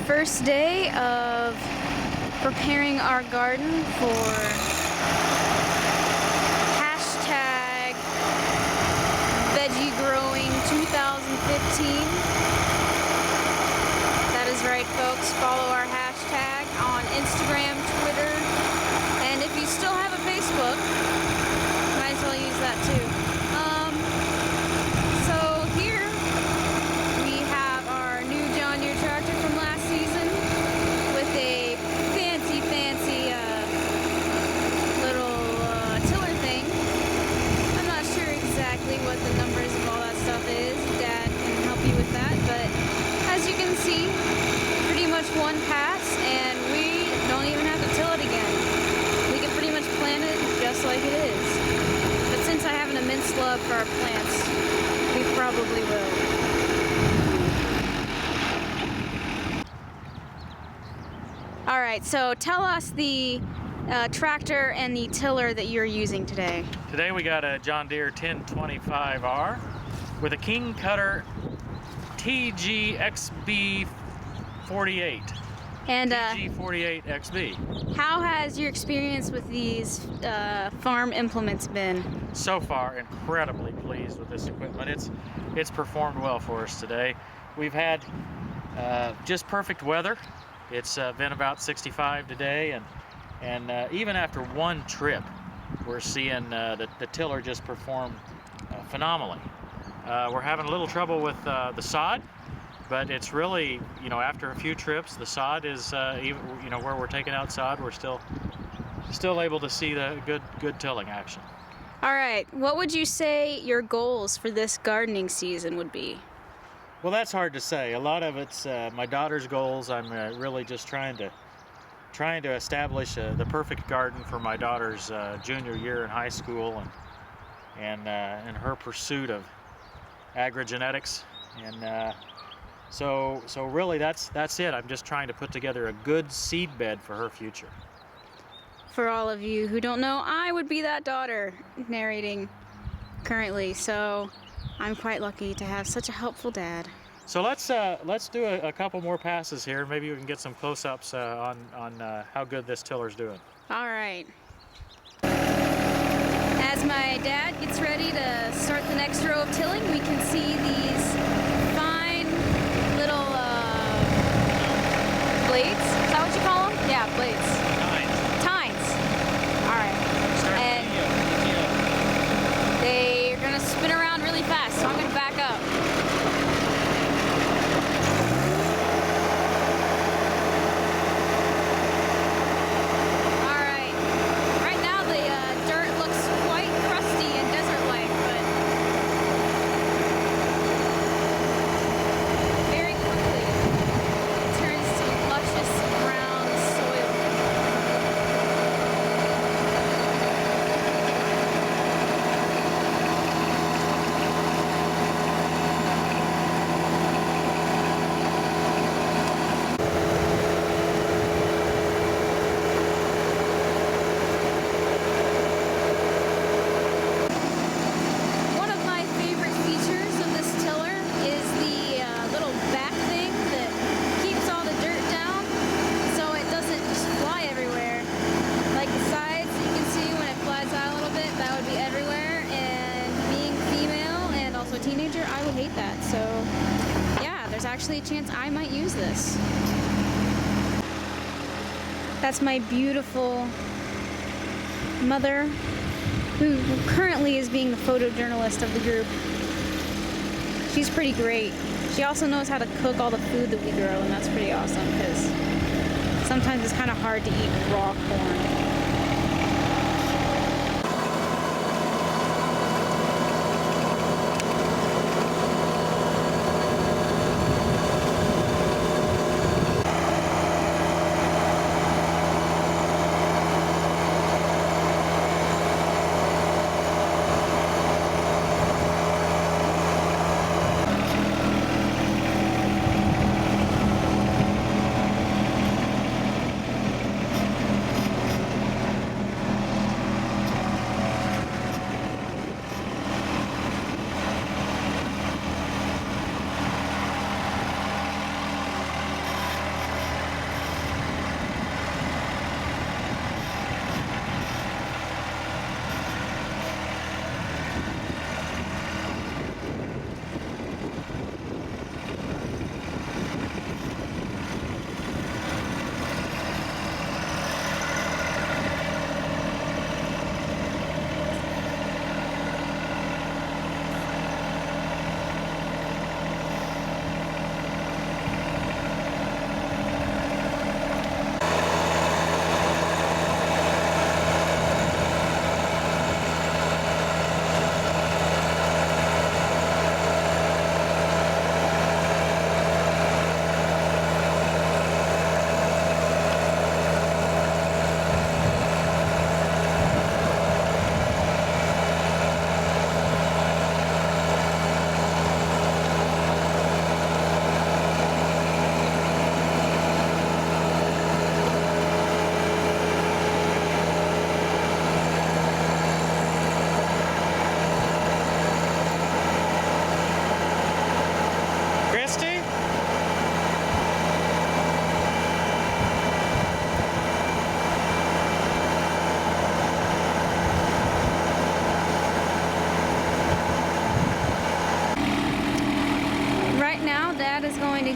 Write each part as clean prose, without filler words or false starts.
First day of preparing our garden for hashtag veggie growing 2015. That is right, folks. Follow our hashtag on Instagram, Twitter, and if you still have a Facebook, might as well use that too. So here we have our new John Deere tractor from last season with a fancy little tiller thing. I'm not sure exactly what the numbers of all that stuff is. Dad can help you with that, but as you can see, pretty much one pass and we don't even have to till it again. We can pretty much plant it just like it is. But since I have an immense love for our plants, we probably will. Alright, so tell us the tractor and the tiller that you're using today. Today we got a John Deere 1025R with a King Kutter TGXB48. And TG48XB. how has your experience with these farm implements been? So far, incredibly pleased with this equipment. It's performed well for us today. We've had just perfect weather. It's been about 65 today, and even after one trip, we're seeing the tiller just perform phenomenally. We're having a little trouble with the sod, but it's really, after a few trips, the sod is, even, where we're taking out sod, we're still able to see the good tilling action. All right, what would you say your goals for this gardening season would be? Well, that's hard to say. A lot of it's my daughter's goals. I'm really just trying to establish the perfect garden for my daughter's junior year in high school, and her pursuit of agrigenetics, and so really that's it. I'm just trying to put together a good seed bed for her future. For all of you who don't know, I would be that daughter narrating currently, so I'm quite lucky to have such a helpful dad. So let's do a couple more passes here. Maybe we can get some close-ups on how good this tiller's doing. All right. As my dad gets ready to start the next row of tilling, we can see these fine little blades. Is that what you call them? Yeah, blades. Tines. All right. And they're gonna spin around really fast, so I'm gonna back up. Teenager, I would hate that. So yeah, there's actually a chance I might use this. That's my beautiful mother, who currently is being the photojournalist of the group. She's pretty great. She also knows how to cook all the food that we grow, and that's pretty awesome because sometimes it's kind of hard to eat raw corn.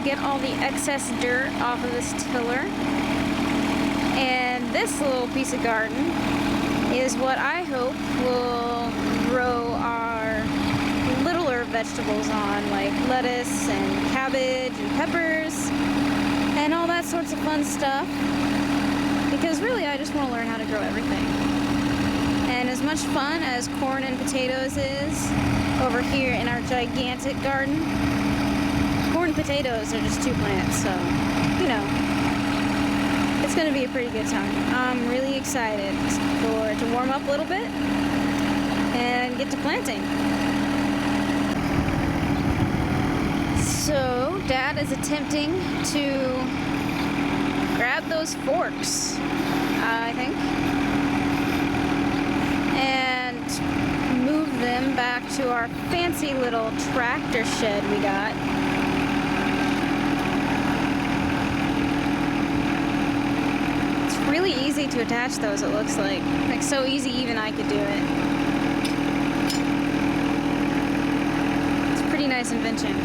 get all the excess dirt off of this tiller. And this little piece of garden is what I hope will grow our littler vegetables on, like lettuce and cabbage and peppers and all that sorts of fun stuff. Because really, I just want to learn how to grow everything. And as much fun as corn and potatoes is over here in our gigantic garden, corn and potatoes are just 2 plants, so, you know, it's going to be a pretty good time. I'm really excited to warm up a little bit and get to planting. So, Dad is attempting to grab those forks, I think, and move them back to our fancy little tractor shed we got. It's really easy to attach those, it looks like. Like, so easy even I could do it. It's a pretty nice invention.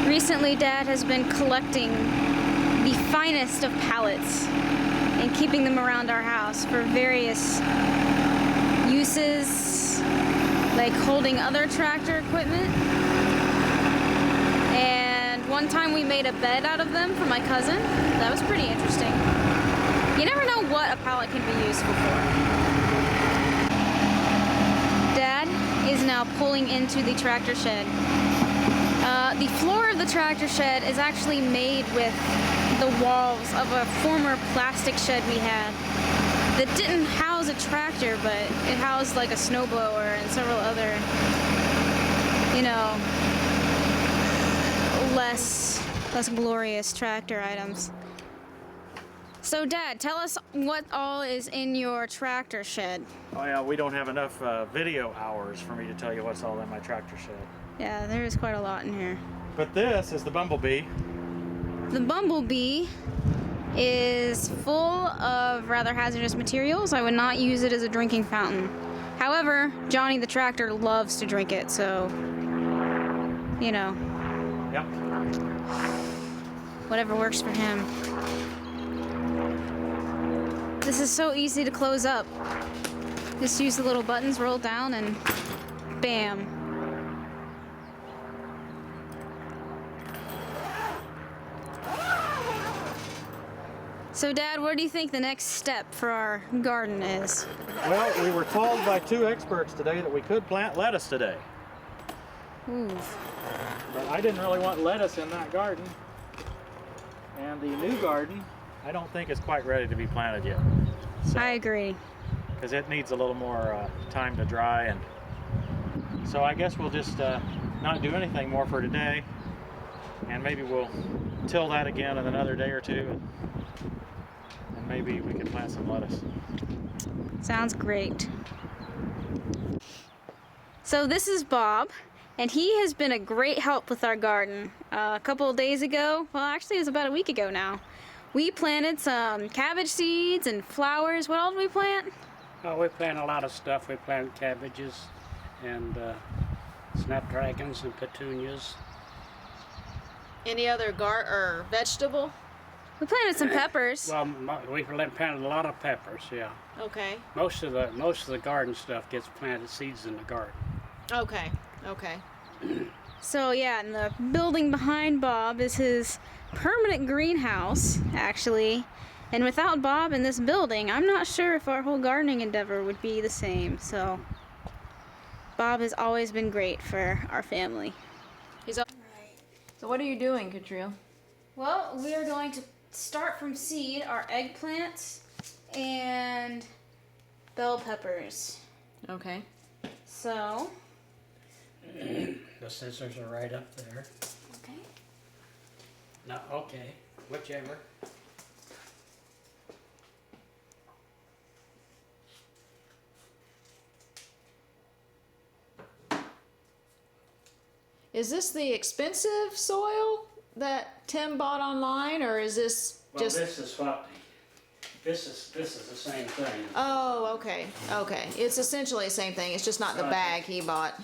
Recently, Dad has been collecting the finest of pallets and keeping them around our house for various uses, like holding other tractor equipment. And one time we made a bed out of them for my cousin. That was pretty interesting. You never know what a pallet can be useful for. Dad is now pulling into the tractor shed. The floor of the tractor shed is actually made with the walls of a former plastic shed we had that didn't house a tractor, but it housed like a snowblower and several other, you know, less glorious tractor items. So Dad, tell us what all is in your tractor shed. Oh yeah, we don't have enough video hours for me to tell you what's all in my tractor shed. Yeah, there is quite a lot in here. But this is the Bumblebee. The Bumblebee is full of rather hazardous materials. I would not use it as a drinking fountain. However, Johnny the tractor loves to drink it, so, you know. Yep. Whatever works for him. This is so easy to close up. Just use the little buttons, roll down, and bam. So Dad, what do you think the next step for our garden is? Well, we were told by 2 experts today that we could plant lettuce today. Ooh. But I didn't really want lettuce in that garden. And the new garden, I don't think is quite ready to be planted yet. So, I agree. because it needs a little more time to dry, and so I guess we'll just not do anything more for today, and maybe we'll till that again in another day or two, and maybe we can plant some lettuce. Sounds great. So this is Bob, and he has been a great help with our garden. A couple of days ago, well actually it was about a week ago now, we planted some cabbage seeds and flowers. What all did we plant? Oh, we plant a lot of stuff. We planted cabbages and snapdragons and petunias. Any other vegetable? We planted some peppers. Well, we planted a lot of peppers. Yeah. Okay. Most of the garden stuff gets planted seeds in the garden. Okay. Okay. So yeah, and the building behind Bob is his permanent greenhouse, actually. And without Bob in this building, I'm not sure if our whole gardening endeavor would be the same. So Bob has always been great for our family. So what are you doing, Katrina? Well, we are going to start from seed our eggplants and bell peppers. Okay. So, The scissors are right up there. okay. No, okay, whichever. Is this the expensive soil that Tim bought online, or is this Well, just? this is the same thing. Oh, okay. Okay. It's essentially the same thing. It's just not the Right. bag he bought.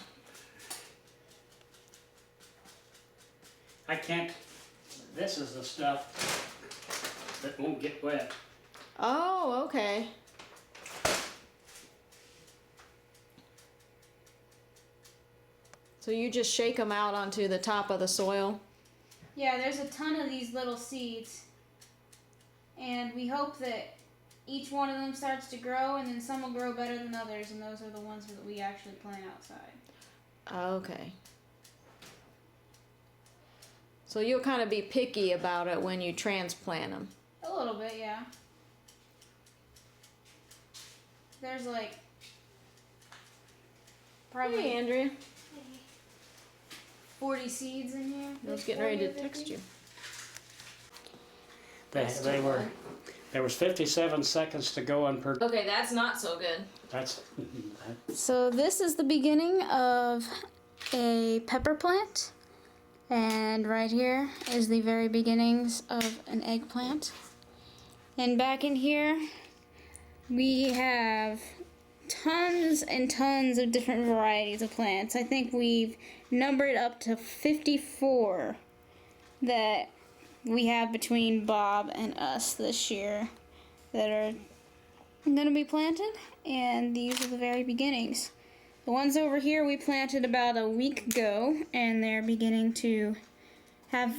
I can't, this is the stuff that won't get wet. Oh, okay. So you just shake them out onto the top of the soil? Yeah, there's a ton of these little seeds, and we hope that each one of them starts to grow, and then some will grow better than others, and those are the ones that we actually plant outside. Okay. So you'll kind of be picky about it when you transplant them. A little bit, yeah. There's like probably Hey, Andrea. 40 seeds in here. I was getting ready to text you. They were, there was 57 seconds to go on per, Okay, that's not so good. that's, So this is the beginning of a pepper plant, and right here is the very beginnings of an eggplant. And back in here we have tons and tons of different varieties of plants. I think we've numbered up to 54 that we have between Bob and us this year that are going to be planted, and these are the very beginnings. The ones over here we planted about a week ago, and they're beginning to have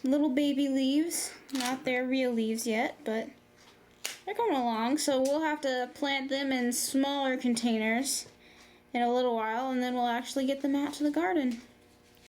little baby leaves. Not their real leaves yet, but they're coming along, so we'll have to plant them in smaller containers in a little while, and then we'll actually get them out to the garden.